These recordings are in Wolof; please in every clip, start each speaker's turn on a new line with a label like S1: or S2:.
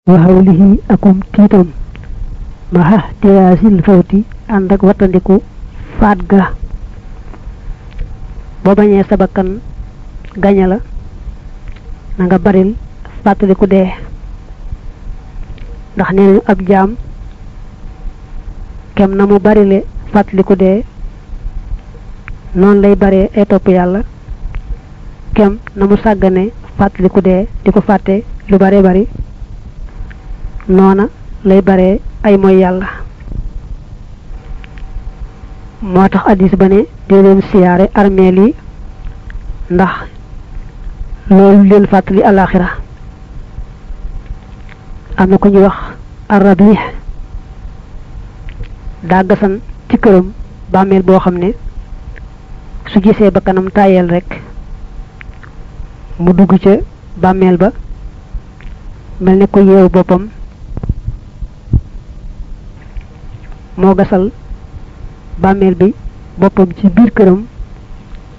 S1: wa hawlihi akum tiitam maha tiyaasil fawti ànd ak wattandiku faat ga boo bañee sa bakkan gañe la na nga baril fàttaliku dee ndax nee nañu ab jaam kem na mu barile fàttaliku dee noonu lay baree ay topp yàlla kem na mu sàggane fàttaliku dee di ko fàtte lu bare bari noona lay baree ay mooy yàlla moo tax addis ba ne di leen siyaare armeel yi ndax loolu leen fàttali alaxira am na ko ñuy wax Ar-Rabi' daa gasan ci këram bàmmeel boo xam ne su gisee ba kanam tayel rek mu dugg ca bàmmeel ba mel ne ko yeewu boppam moo gasal bàmmeel bi boppam ci biir këram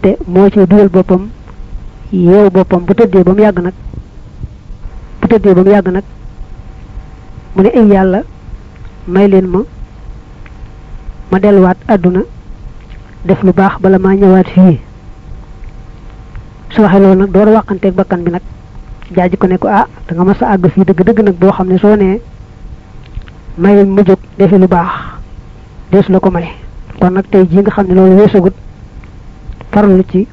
S1: te moo ci dugal boppam yeewu boppam bu tëddee ba mu yàgg nag mu ne ay yàlla may leen ma delluwaat àdduna def lu baax bala maa ñëwaat fii su waxee loolu nag door a waxanteeg bakkan bi nag jaaji ko ne ko da nga mas a àgg fii dëgg nag boo xam ne soo nee may leen mu jóg defe lu baax deesu la ko may kon nag tey jii nga xam ne loolu weesagut farlu ci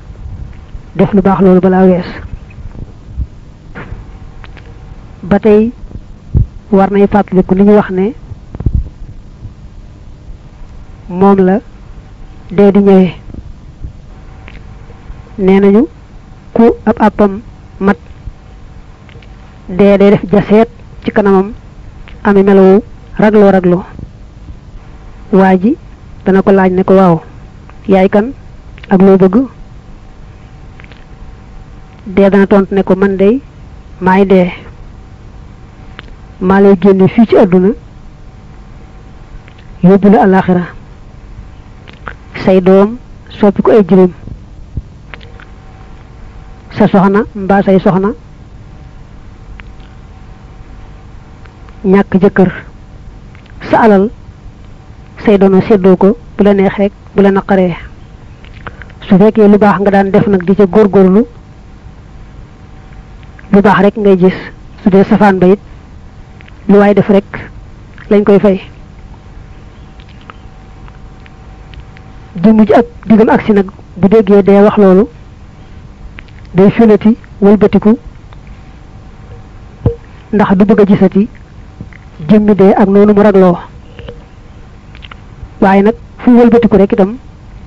S1: def lu baax loolu balaa wees ba tey war nay fàttaliku li ñu wax ne moom la dee di ñëwee nee nañu ku ab àppam mat dee day def jaseet ci kanamam ami melowu ragloo waa ji dana ko laaj ne ko waaw yaay kan ak loo bëgg dee dana tontu ne ko man dey maay dee maa lay génne fii ci àdduna yóbbu la alaxira say doom soppi ko ay jirim sa soxna mbaa say soxna ñàkk jëkkër sa alal say dono séddoo ko bu la neex rek bu la naqaree su fekkee lu baax nga daan def nag di ca góorgóorlu lu baax rek ngay gis su dee safaan ba it lu waay def rek lañ koy fay di mujj ak digam agsi nag bu déggee dee wax loolu day fenati wëlbatiku ndax du bëgg a gisati jëmmi dee ak noonu mu ragloo waaye nag fu wëlbatiku rek itam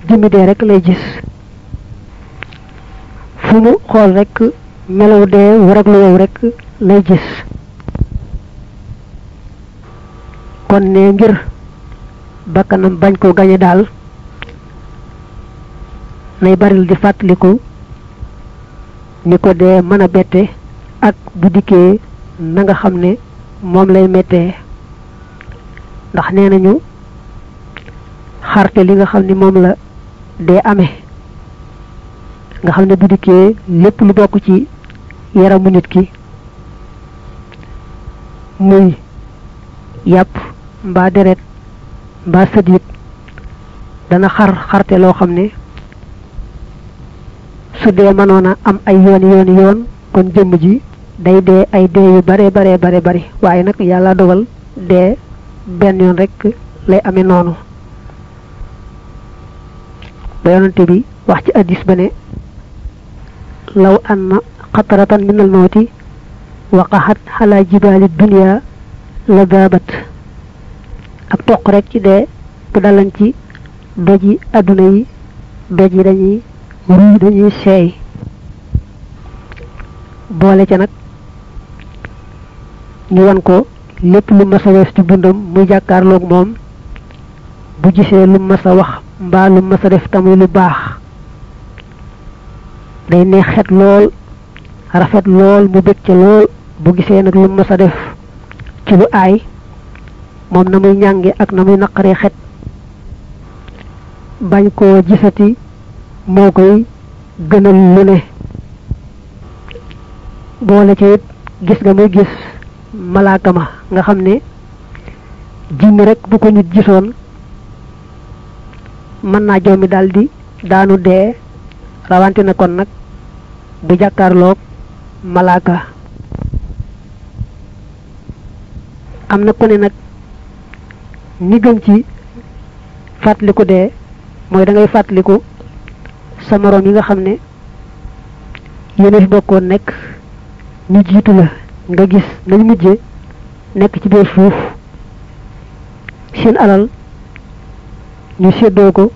S1: jëmmi dee rek lay gis fu mu xool rek melaw dee wu ragloo rek lay gis kon ne ngir bakkanam bañ ko gañe daal nay baril di fàttaliku ni ko dee mën a bette ak bu dikkee na nga xam ne moom lay mettee ndax nee nañu xarte li nga xam ne moom la dee amee nga xam ne bu dikkee lépp lu bokk ci yaramu nit ki muy yàpp mbaa deret mbaa sëdit dana xarte loo xam ne su dee mënoon a am ay yoon kon jëmm ji day dee ay dee yu bare bari waaye nag yàlla dogal dee benn yoon rek lay amee noonu ba yonante bi wax ci addis ba ne law anna xataratan min al mawti waqaxat xala jibaali dunya la daabat ak toq rek ci dee bu dalan ci doji adduna yi doj yi dañuy seey boole ca nag ñu wan ko lépp lu mas a wees ci dundam muy jàkkaarloog moom bu gisee lu mas a wax mbaa lu mas a def tamuy lu baax day neex xet lool rafet lool mu bëgg ca lool bu gisee nag lu mas a def ci lu aay moom na muy ñànge ak na muy naqaree xet bañ koo gisati moo koy gënal lu ne boole ca it gis nga muy gis malaaka ma nga xam ne jinni rek bu ko nit gisoon mën naa jommi daldi daanu dee rawante na kon nag bu jàkkaarloog malaaka am na ku ne nag ni gën ci fàttaliku dee mooy da ngay fàttaliku sa moroom yi nga xam ne yéen a fi bokkoon nekk ñu jiitu la nga gis nañ mujje nekk ci biir suuf seen alal ñu séddoo ko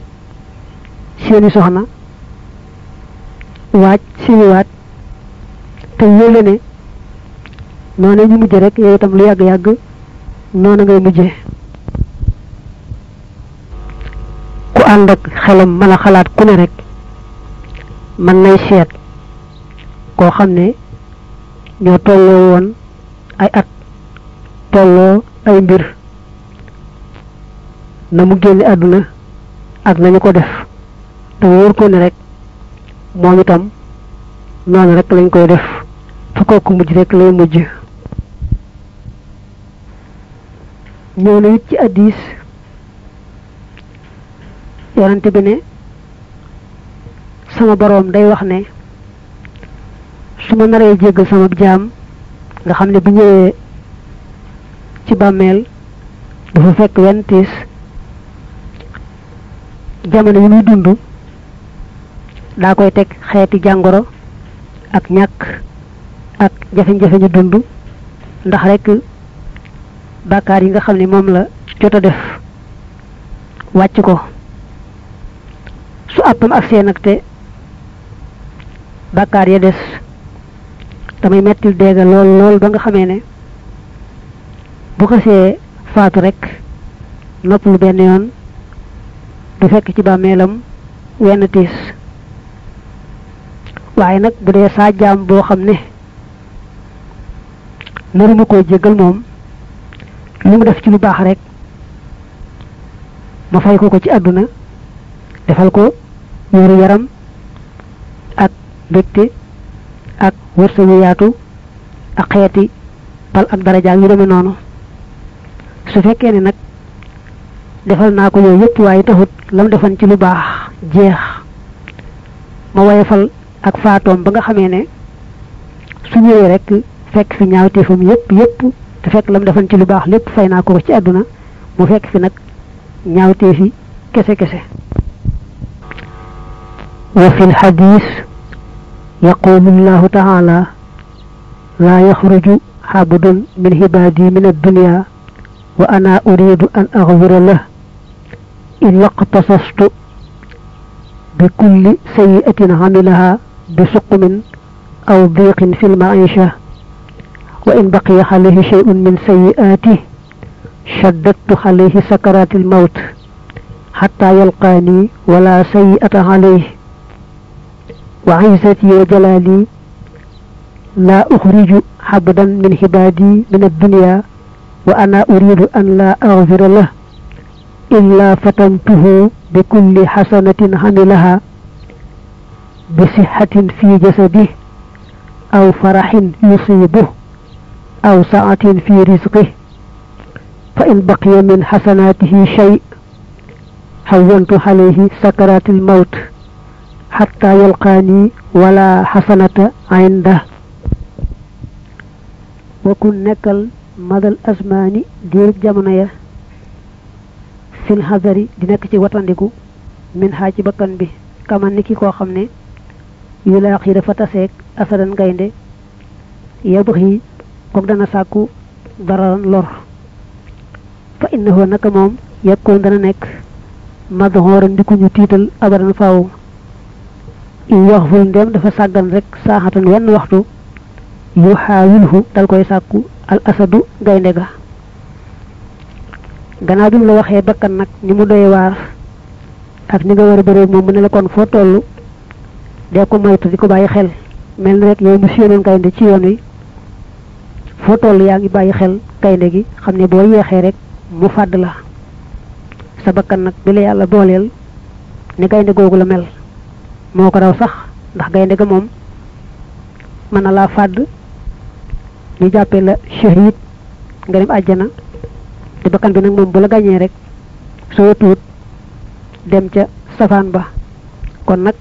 S1: seeni soxna waaj seeni waat te yóole ne noonu ñu mujje rek yow itam lu yàgg-yàgg noonu ngay mujje ku ànd ak xelam mën a xalaat ku ne rek mën nay seet koo xam ne ñoo tolloo woon ay at tolloo ay mbir na mu génne àdduna ak nañu ko def te wóor ko ne rek moom itam noonu rek lañ koy def fa kooku mujj rek lay mujj ñëw na it ci hadiis yonante bi ne sama boroom day wax ne su ma naree jéggal sama jaam nga xam ne bu ñëwee ci bàmmeel dafa fekk wenn tiis jamono yi muy dund daa koy teg xeeti jàngoro ak ñàkk ak jafe-jafe ñu dund ndax rek bàkkaar yi nga xam ne moom la jot a def wàcc ko su àppam ak seen ak te bàkkaar ya des damay mettil deega lool ba nga xamee ne bu xasee faatu rek nopp lu benn yoon du fekk ci bàmmeelam wenn tiis waaye nag bu dee saa jaam boo xam ne naruma koy jéggal moom li mu def ci lu baax rek ma fay ko ci àdduna defal ko wéeru yaram ak mbégte ak wërsëgu yaatu ak xeeti pal ak daraja yu demee noonu su fekkee ne nag defal naa ko yooyu yëpp waaye taxut lam defan ci lu baax jeex ma woyefal ak faatoom ba nga xamee ne su ñëwee rek fekk fi ñaawteefam yëpp te fekk lam defan ci lu baax lépp fay naa ko ci àdduna mu fekk fi nag ñaawteefi kese wa fi lxadis yaqulu llahu taala laa yaxruju xabdun min xibaadi min addunya wa ana uridu an axfira lah illa qtasastu bi kulli sayi'atin xamilaha bi suqmin aw diqin fi lmaisha wa in baqiya alayhi shay'un min sayi'ati shaddadtu alayhi sakarati almawt hatta yalqani wala sayi'ata alayhi wa izzati wa jalali la ukhriju habdan min hibadi min ad-dunya wa ana uridu an la aghfira lah illa fatantuhu bi kulli hasanatin hamilaha bi sihhatin fi jasadihi aw farahin yusibuhu aw sa'atin fi rizqihi fa in baqiya min hasanatihi shay' hawwantu alayhi sakaratil mawt hatta yalqani wala hasanata inda wa kun nekkal madal asmaani diirub jamono ya fil hazari di nekk ci watandiku min haa ci bakkan bi kaman ni ki koo xam ne yu laax yi dafa taseeg asadan gaynde yabax yi kook dana sàkku dararan lor fa innahu naka moom yakkoon dana nekk madhooran di ku ñu tiital abadan faaw in yaxful ndem dafa sàggan rek saaxatan wenn waxtu yu xaawilhu dal koy sàkku al asadu gaynde ga gannaaw bi mu la waxee bakkan nag ni mu doy waar ak ni nga war a bëre moom mu ne la kon foo toll dee ko moytu di ko bàyyi xel mel ni rek yow mu séenoon gaynde ci yoon wi foo toll yaa ngi bàyyi xel gaynde gi xam ne boo yeexee rek mu fàdd la sa bakkan nag bi la yàlla booleel ni gaynde googu la mel moo ko raw sax ndax gaynde ga moom mën na laa fàdd ñu jàppee la shahid nga dem aljana te bakkan bi nak mom bu la gañé rek so tuut dem ca safaan ba kon nak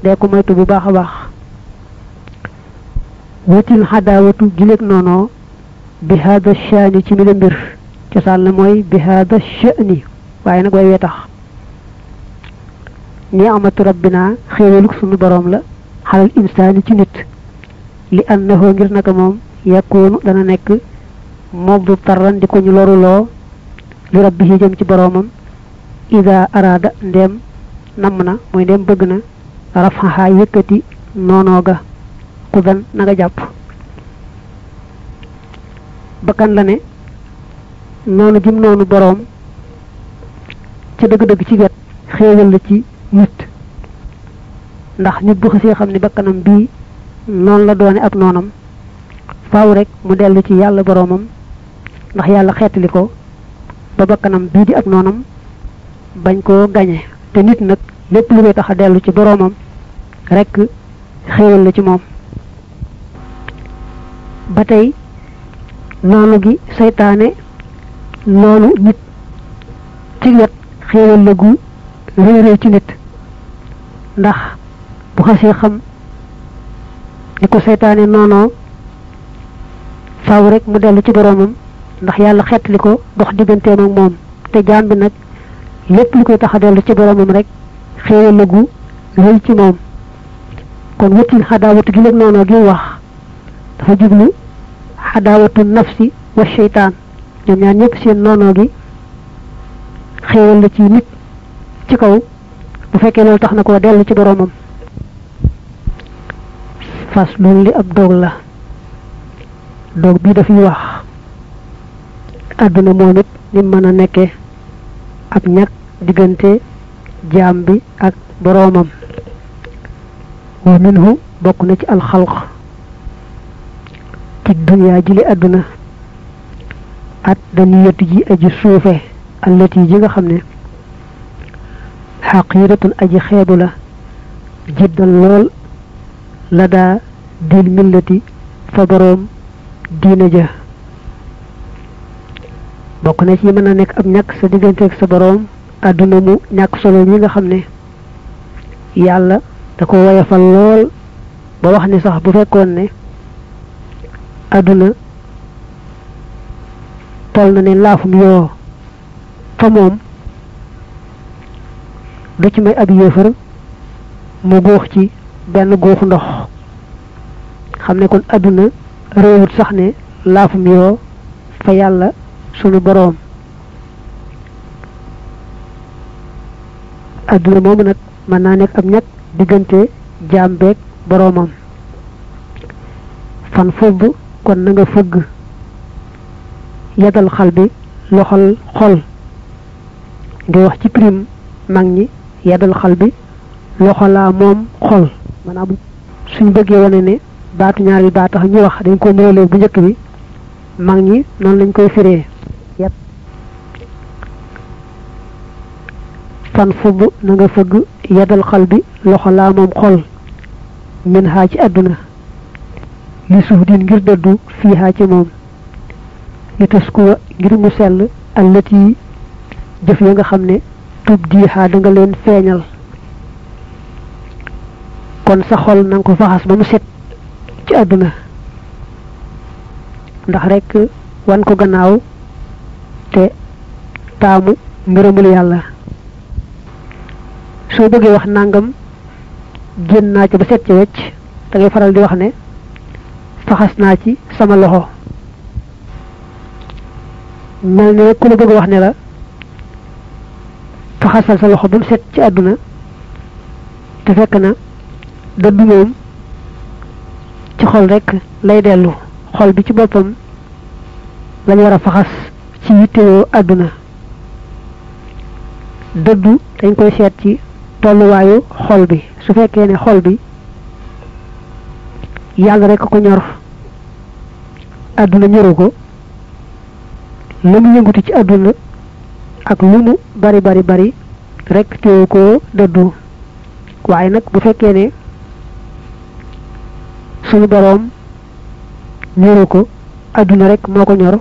S1: dee ko moytu bu baaxa baax wutil hadawatu gilek nono bi hada shani ci mi mbir ci sal na moy bi hada shani waye nak way tax ni amatu rabbina xeweluk sunu borom la xalal insani ci nit li annahu ngir naka mom yakunu dana nek mobdu tarran di ko ñu lorulo li rabbihi jëm ci boromam ida arada ndem namna moy ndem bëgg na rafaha yëkëti nono ga kudan naga japp bakan la ne nonu jëm nonu borom ci deug deug ci wet xewal la ci nit ndax nit bu xasse xamni bakanam bi non la doone ak nonam faaw rek mu delu ci yalla boromam ndax yalla xétali ko ba bakanam bi di ak nonam bañ ko gagné té nit nak lepp lu taxa delu ci boromam rek xewal la ci mom batay nonu gi seytaane nonu nit ci wet xewal la gu réeré ci nit ndax bu xasse xam ni ko seytaane nono faaw rek mu delu ci boromam ndax yalla xetli ko dox digganteem ak mom te jaam bi nak lepp lu koy taxa delu ci boromam rek xewal la gu réy ci mom kon wutil hadawatu gi lek nono gi wax dafa jublu hadawatu nafsi wa shaytan ñom ñaan ñepp seen nono gi xewal la ci nit ci kaw bu fekkee loolu tax na ko dellu ci boromam fas loolu li ab dog la dog bi dafay wax aduna momit ni mëna nekké ab ñak digënté jaam bi ak boromam wa minhu bokku na ci al khalq ci dunya ji li aduna at daniyatu ji aji suufé allati ji nga xamné haqiratun aji khebula jiddan lol lada dil millati fa borom diina ja bokk na ci mëna nek ab ñak sa digënté ak sa borom aduna mu ñak solo ñi nga xamné yalla da ko wayafal lol ba wax ni sax bu fekkon ne aduna tol na ne laafum yo fa mom du ci may ab yeufar mu gox ci ben gox ndox xamne kon aduna reewut sax ne laafum yo fa yalla sunu borom aduna mom nak man na nek ab ñak digënté jambek boromam fan fobu kon na nga feug yadal xalbi loxal xol nga wax ci prime magni yadal xalbi loxala mom xol manam suñu bëggé wone né baatu ñaari ba tax ñu wax dañ ko mëlé bu ñëk bi magni non lañ koy firé yat fan fobu na nga feug yadal xalbi loxala mom xol min ha ci aduna li suhdin ngir deddu fi ha ci mom li tasku ngir mu sel allati jëf ya nga xamne tubdiha da nga leen feñal kon sa xol nang ko faxas ba mu set ci aduna ndax rek wan ko gannaaw te taamu ngërëmul yàlla soo bëggee wax nangam génn naa ci ba set ci wecc da ngay faral di wax ne faxas naa ci sama loxo mel ne ku la bëgg wax ne la faxasal sa loxo bu set ci aduna te fekk na dëddu moom ci xol rek lay dellu xol bi ci boppam lañ war a faxas ci yittewoo aduna dëddu dañ koy seet ci tolluwaayu xol bi su fekkee ne xol bi yàlla rek ko ñor aduna ñoru ko lu mu yënguti ci aduna ak lu mu bari bari bari rek teew ko dëddu waaye nag bu fekkee ne suñu borom ñoru ko aduna rek moko ñor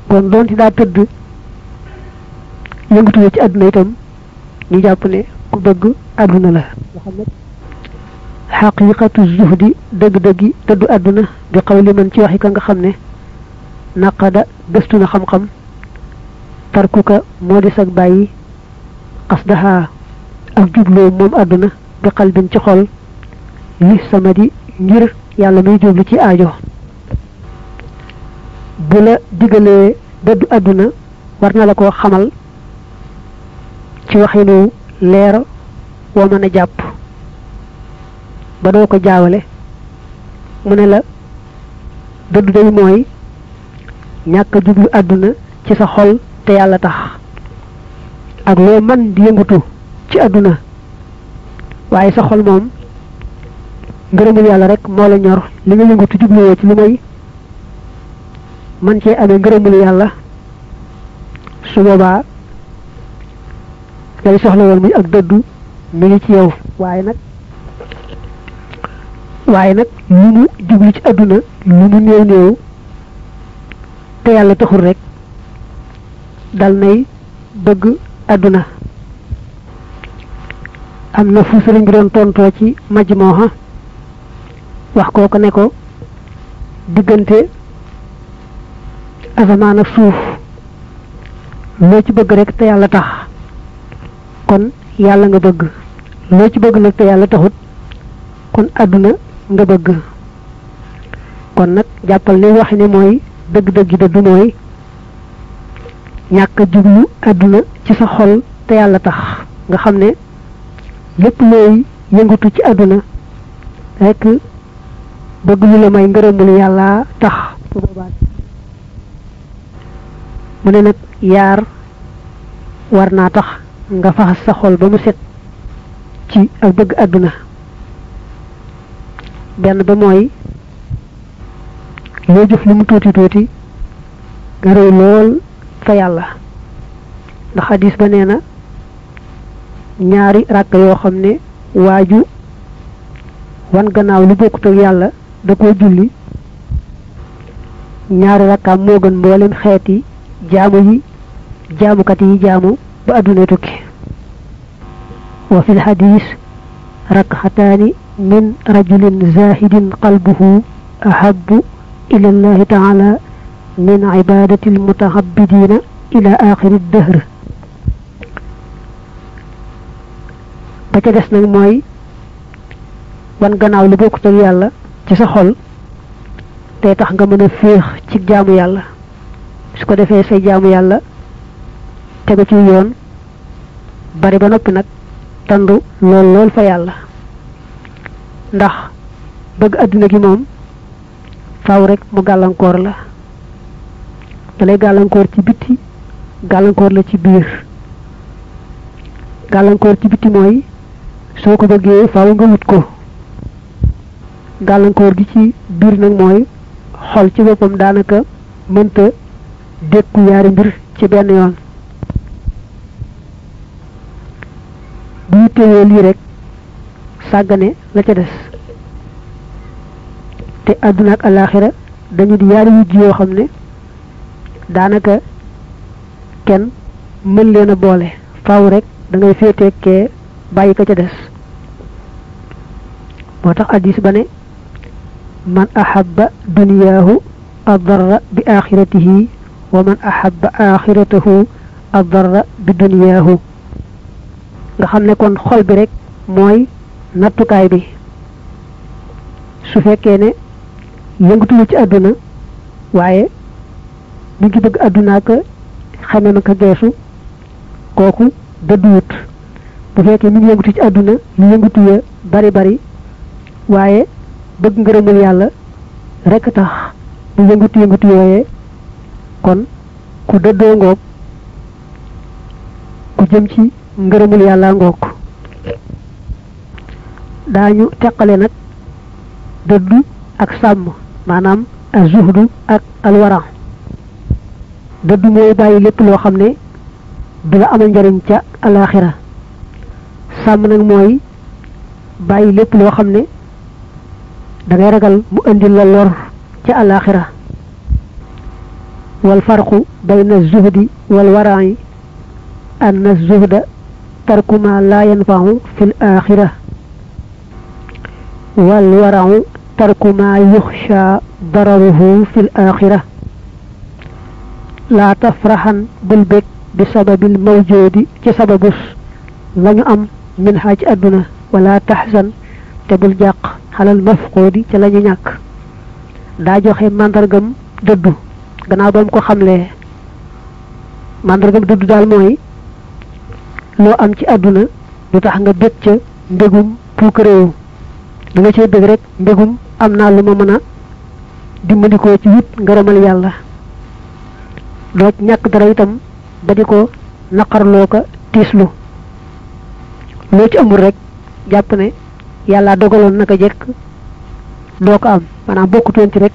S1: kon doonte daa tëdd yëngatu ci àdduna itam ñu jàpp ne ku bëgg àdduna la nga xam ne xaqiqatu zuhdi dëgg-dëggi dëddu àdduna bi xawli man ci waxi ka nga xam ne naqada gëstu na xam-xam tarkuka moo di sag bàyyi qasdaha ak jubloo moom àdduna bi qalbin ci xol li samadi ngir yàlla muy jublu ci aajo bu la digalee dëddu àdduna war na la ko xamal ci waxinu leer woo mën a jàpp ba doo ko jaawale mu ne la dëddu day mooy ñàkk a jublu àdduna ci sa xol te yàlla tax ak loo man di yëngatu ci àdduna waaye sa xol moom ngërëmul yàlla rek moo la ñor li nga yëngatu jubluwoo ci lu may man cee amee ngërëmul yàlla su boobaa ngay soxla woon muy ak dëddu mi ngi ci yow waaye nag lu mu jublu ci àdduna lu mu néew néew te yàlla taxul rek dal nay bëgg àdduna am na fu sëriñ bi doon tontoo ci majmooha wax kooko ne ko diggante asamaan ak suuf loo ci bëgg rek te yàlla tax kon yàlla nga bëgg loo ci bëgg nag te yàlla taxut kon àdduna nga bëgg kon nag jàppal ne wax ne mooy dëgg-dëgg dëddu mooy ñàkk a jublu àdduna ci sa xol te yàlla tax nga xam ne lépp looy yëngatu ci àdduna rek bëgg lu la may ngërëmul yàlla tax su boobaa mu ne nag yaar war naa tax nga faxas sa xol ba mu set ci ak bëgg àdduna benn ba mooy loo jëf lu mu tuuti tuuti nga rëy lool fa yàlla ndax hadis ba nee na ñaari ràkk yoo xam ne waaju wan gannaaw lu bokkut ak yàlla da koo julli ñaari rakkaam moo gën mboolem xeeti jaamukat yi jaamu ba adduna tukki wa fil hadis rakxataani min rajulin zahidin qalbuhu ahabbu ila allahi taala min ibadati almutahabbidina ila axiri dahr ba ca des nag mooy wan gannaaw lu bokkut ak yàlla ci sa xol te tax nga mën a féex ci jaamu yàlla su ko defee say jaamu yàlla tegu ci yoon bari ba noppi nag tandu lool fa yàlla ndax bëgg àdduna gi moom faaw rek mu gàllankoor la dalay gàllankoor ci bitti gàllankoor la ci biir gàllankoor ci bitti mooy soo ko bëggee faaw nga wut ko gàllankoor gi ci biir nag mooy xol ci boppam daanaka mënta dékku yaari mbir ci benn yoon bu ñu téewee lii rek sàggane la ca des te àdduna ak alaaxira dañu di yaari wujj yoo xam ne daanaka kenn mën leen a boole faaw rek da ngay féeteekee bàyyi ko ca des moo tax hadiis ba ne man ahabba duniyaahu adarra bi axiratihi wa man ahabba axiratahu adarra bi duniyaahu nga xam ne kon xol bi rek mooy nattukaay bi su fekkee ne yëngatuwul ci àdduna waaye mu ngi bëgg àdduna ka xame ma ka geesu kooku dëdduwut bu fekkee mi ngi yëngatu ci àdduna lu yëngatu ya bari waaye bëgg ngërëmul yàlla rek tax bu yëngatu yooyee kon ku dëddoo ngoog ku jëm ci ngërëmul yàlla ngoog daañu teqale nag dëddu ak sàmm maanaam az-zuhdu ak al-wara dëddu mooy bàyyi lépp loo xam ne du la amal njariñ ca alaaxira sàmm nag mooy bàyyi lépp loo xam ne da ngay ragal mu indil la lor ca alaaxira wal farqu bayna az-zuhdi wal wara'i anna az-zuhda tarku ma la yanfa'u fil akhirah wal wara'u tarku ma yukhsha dararuhu fil akhirah la tafrahan bil bik bi sababil mawjudi ci sababus lañu am min haj aduna wala tahzan te bul jaq halal mafqudi ci lañu ñak da joxe mandargam deddu gannaaw bam ko xamle mandargam deddu dal moy lo am ci aduna du tax nga becc ca mbegum puukreew da nga cey bëgg rek mbegum amna lu ma mëna dimbandiko ci wut ngërëmal yàlla doo ñàkk dara itam ba di ko naqarloo ko tiislu loo ci amul rek jàpp ne yàlla dogaloon naka jekk doo ko am maanaam bokkutoon ci rek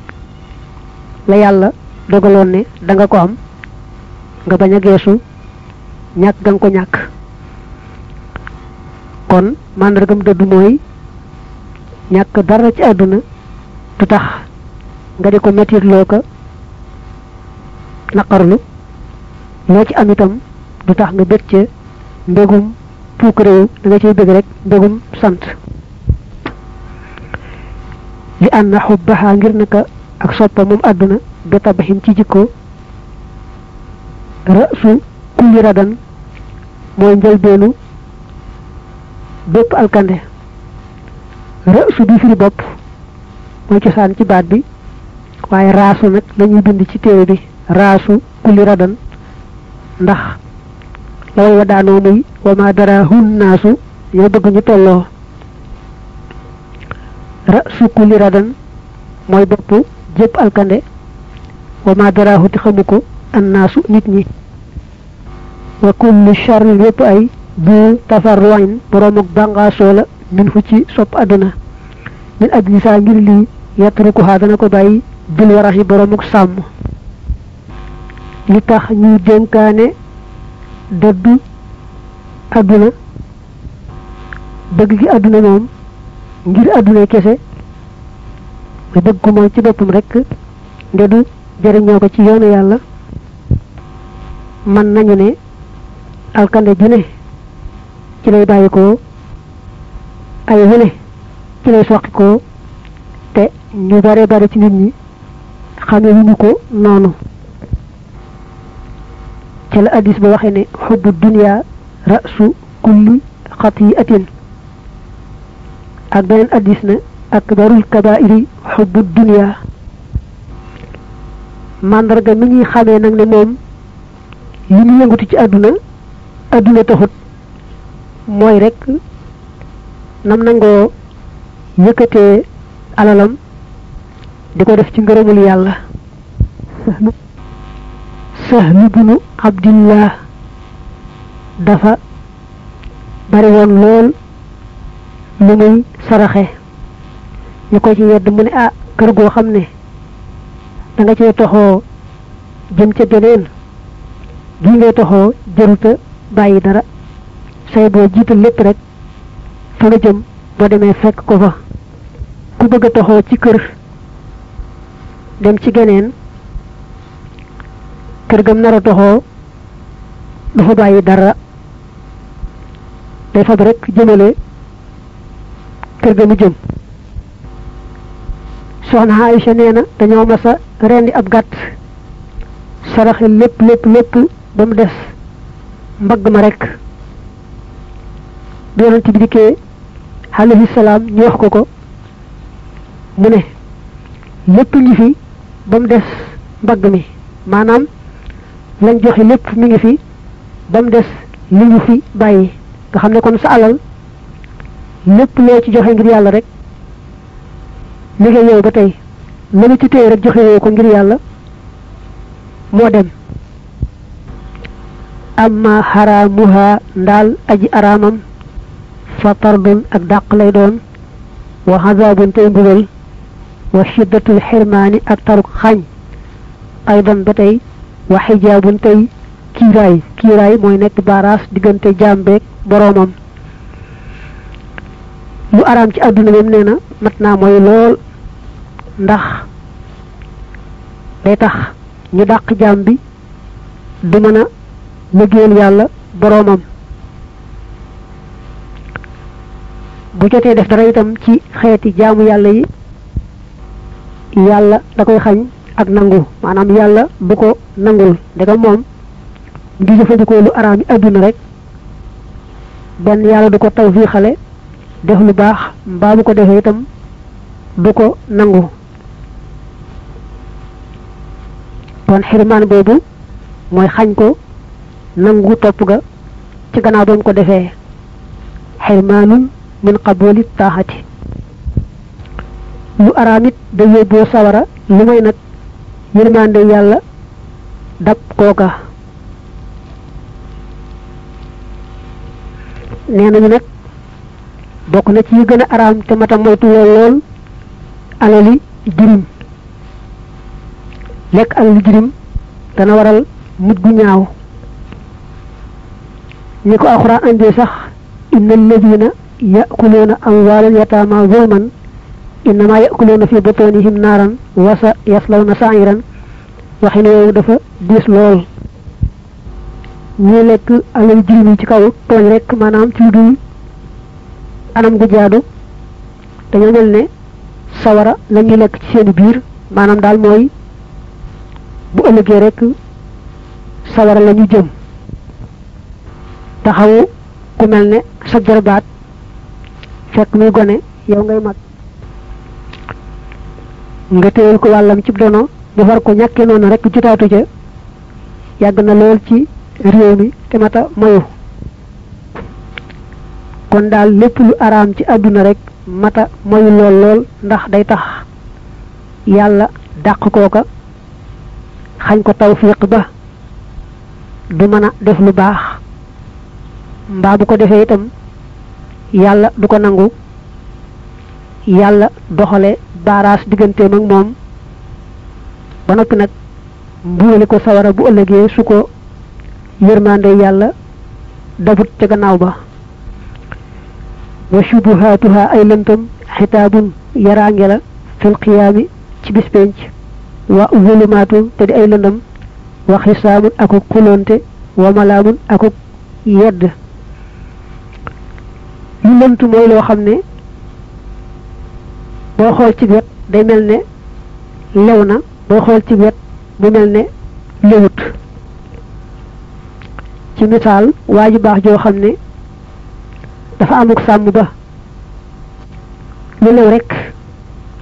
S1: la yàlla dogaloon ne da nga ko am nga bañ a geesu ñàkk ga nga ko ñàkk kon màndargam dëddu mooy ñàkk dara ci àdduna du tax nga di ko mettitloo ko naqarlu loo ci am itam du tax nga bëgg ca mbégum puuk réew da nga ciy bëgg rek mbégum sant li anna xubbaha ngir naka ak soppa moom àdduna bi tabaxin ci jikko ra'su kulli radan mooy njëlbeenu bépp alkande ra'su bi firi bopp mooy cosaan ci baat bi waaye raasu nag lañuy bind ci téere bi raasu kulli radan ndax la way wa daanoo muy wa ma darahun naasu ñoo bëgg ñu tolloo ra'su kulli radan mooy bopp jépp alkande wa ma darahu ti xamu ko annaasu nit ñi wa kullu sharrin yépp ay bu tafarruin borom ak bàngaasoo la min fu ci sopp àdduna min ajli saa ngir lii yatrukuha dana ko bàyyi bil waraxi borom ak sàmm li tax ñuy dénkaane dëddu àdduna bëgg gi àdduna moom ngir àdduna kese nga bëgg ko mooy ci boppam rek ndedu jëriñoo ko ci yoonu yàlla man nañu ne alkande ju ne ci lay bàyyi ko ay wune ci lay soqi ko te ñu bare bare ci nit ñi xame wuñu ko noonu ci la hadis ba waxe ne hubbu dunya ra'su kulli khati'atin ak beneen hadis ne akbarul kaba'iri hubbu dunya mandarga mi ñuy xamee nag ne moom li ñu yëngutu ci àdduna taxut mooy rek nam nangoo yëkkatee alalam di ko def ci ngërëmul yàlla Sahlu bunu Abdillah dafa bari woon lool lu muy saraxe ñu ko ci yedd mu ne kër goo xam ne da nga cee toxoo jëm ca beneen gi ngay toxoo jëruta bàyyi dara say boo jiital lépp rek fa nga jëm boo demee fekk ko fa ku bëgg a toxoo ci kër dem ci geneen kër gam nar a toxoo du fa bàyyi dara day fab rek jëmale kër ga mu jëm soxna Aïcha nee na dañoo masa rendi ab gàtt saraxe lépp ba mu des mbagg ma rek bi yonent bi dikkee alayhi salaam ñu wax ko mu ne lépp ngi fi ba mu des mbagg mi maanaam lañ joxe lépp mi ngi fi ba mu des li ñu fi bàyyi nga xam ne kon sa alal lépp loo ci joxe ngir yàlla rek li nga yow ba tey la nga ci téye rek joxe woo ko ngir yàlla moo dem amma xaraamuha ndaal aji araamam fa tardun ak dàq lay doon wa xazaabun tey mbugal wa shiddatul xirmaani ak taruk xañ aydan ba tey wa xijaabun tey kiiraay mooy nekk baaraas diggante jaambeeg boroomam lu araam ci àdduna moom nee na mat naa mooy lool ndax day tax ñu dàq jaam bi du mën a liggéeyal yàlla boroomam. bu jotee def dara itam ci xeeti jaamu yàlla yi yàlla da koy xañ ak nangu maanaam yàlla du ko nangul ndegam moom ngi jëfandikoo lu araam yi àdduna rek benn yàlla du ko tawfiixale def lu baax mbaa bu ko defee itam du ko nangu. kon xirmaan boobu mooy xañ ko nangu topp ga ci gannaaw ba mu ko defee xirmaanun min qabooli taaxati. lu araam it da yóbboo sawara lu may nag yërmande yàlla dab kooka. nee nañu nag bokk na ci yi gën a araam te mata moytu lool alali jirim. lekk alali jirim dana waral mujj gu ñaaw ni ko alxuraan andee sax inna alladina yakuluuna amwaalal yataama zulman innama yakuluuna fi butunihim naaran wa sa yaslawna sa'iran waxin woowu dafa diis lool. ñuy lekk alal jirim yi ci kaw tooñ rek maanaam ci lu dul anam gu jaadu dañoo mel ne sawara la ñuy lekk ci seeni biir maanaam daal mooy bu ëllëgee rek sawara la ñu jëm. taxawu ku mel ne sa jarbaat fekk muy gone yow ngay mag nga téyel ko wàllam ci dono bu far ko ñàkkee noonu rek jotaatu ca yàgg na lool ci réew mi te mata moyu. kon daal lépp lu araam ci àdduna rek mata moyu lool ndax day tax yàlla dàq kooka xañ ko tawfiq ba du mën a def lu baax mbaa bu ko defee itam yàlla du ko nangu. yàlla doxale baaraas digganteem ak moom ba noppi nag mbugali ko sawara bu ëllëgee su ko yërmande yàlla dabut ca gannaaw ba. wa shubuhaatuha ay lëntam xitaabun yaraange la fil qiyaami ci bis penc wa zulumaatu te di ay lëndam wa xisaamun akuk xulonte wa malaamun akuk yedd. lu lënt mooy loo xam ne boo xool ci wet day mel ne lew na boo xool ci wet mu mel ne lewut. ci misaal waa ju baax joo xam ne dafa amuk sàmm ba lu lew rek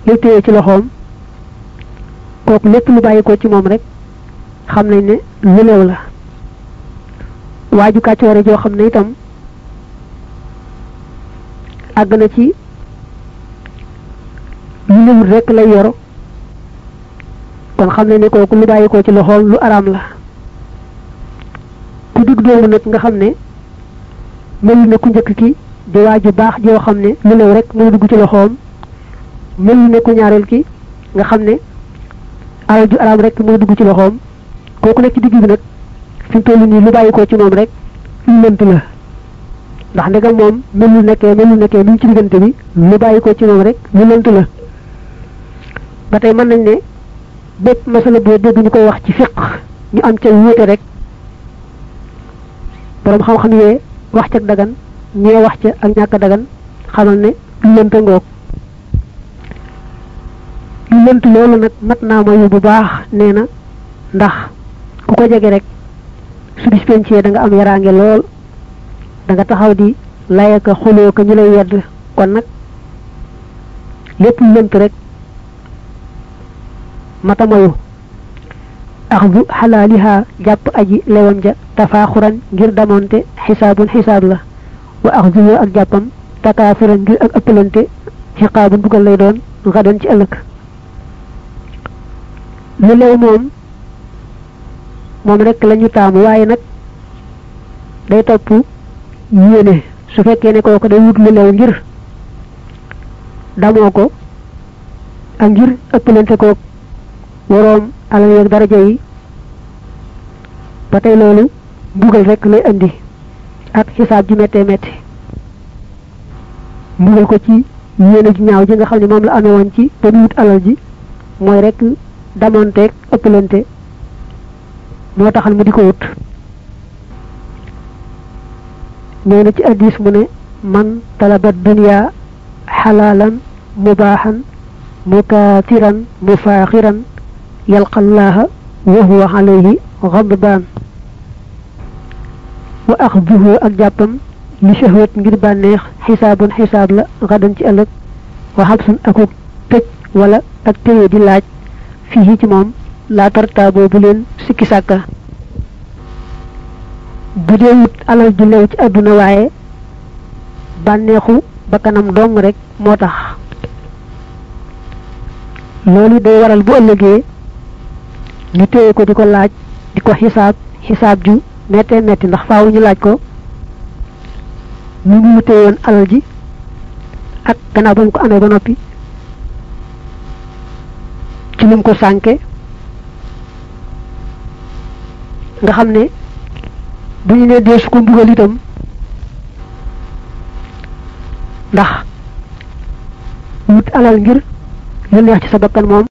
S1: lu téye ci loxoom kooku lépp lu bàyyi ko ci moom rek xam nañ ne lu lew la. waa ju kàccoore joo xam ne itam àgg na ci lu lewut rek lay yor kon xam ne kooku lu bàyyi ko ci loxoom lu araam la. ku dugg doomu nag nga xam ne melu ne ku njëkk ki di waaju baax joo xam ne lu lew rek muy dugg ci loxoom melu ne ku ñaareel ki nga xam ne alal ju araam rek muy dugg ci loxoom kooku nekk ci digg bi nag fi mu toll nii lu bàyyi ko ci moom rek lu lënt la ndax ndegam moom melu nekkee mu ngi ci diggante bi lu bàyyi ko ci moom rek lu lënt la. ba tey mën nañ ne bépp masala boo dégg ñu koy wax ci fiq ñu am ca wuute rek borom xam-xam yee wax ca dagan ñee wax ca ak ñàkk dagan xamal ne lu lënt ngoog. lu lënt loolu nag mat naa mayu bu baax nee na ndax ku ko jege rek su bis pencee da nga am yaraange lool da nga taxaw di layaka xuloo ko ñu lay yedd. kon nag lépp lu lënt rek mata mayu. axdu xalaaliha jàpp aji lewam ja tafaaxuran ngir damonte xisaabun xisaab la wa axdu ak jàppam takaafuran ngir ak ëppalante xiqaabun bugal lay doon ngadan ci ëllëg. lu lew moom rek la ñu taamu waaye nag day topp yéene su fekkee ne kooku day wut lu lew ngir damoo ko ak ngir ëppalante koog waroom alal yeeg daraja yi ba tey loolu mbugal rek lay andi ak xisaab ji méttee métti. mbugal ko ci yéene ju ñaaw ji nga xam ne moom la amee woon ci ba mu wut alal ji mooy rek damonteeg ëppalante moo taxal mu di ko wut nee na ci hadiis mu ne man talaba dunya xalaalan mubaaxan mutaatiran mufaaxiran yalqallaaha wa huwa alayhi ghadbaan wa axduhu ak jàppam li shahwat ngir bànneex xisaabun xisaab la gadan ci ëllëg wa xabsun akuk tëj wala ak téye di laaj fii ci moom laa tartaaboo bu leen sikki sàkka bu dee wut alal ju leew ci àdduna waaye bànneexu ba kanam dong rek moo tax loolu day waral bu ëllëgee ñu téye ko di ko laaj di ko xisaab ju mettee metti ndax faaw ñu laaj ko ñu mu wutee woon alal ji ak gannaaw ba mu ko amee ba noppi ci lu mu ko sànke nga xam ne bu ñu nee dee su ko mbugal itam ndax wut alal ngir lu neex ci sa bakkan moom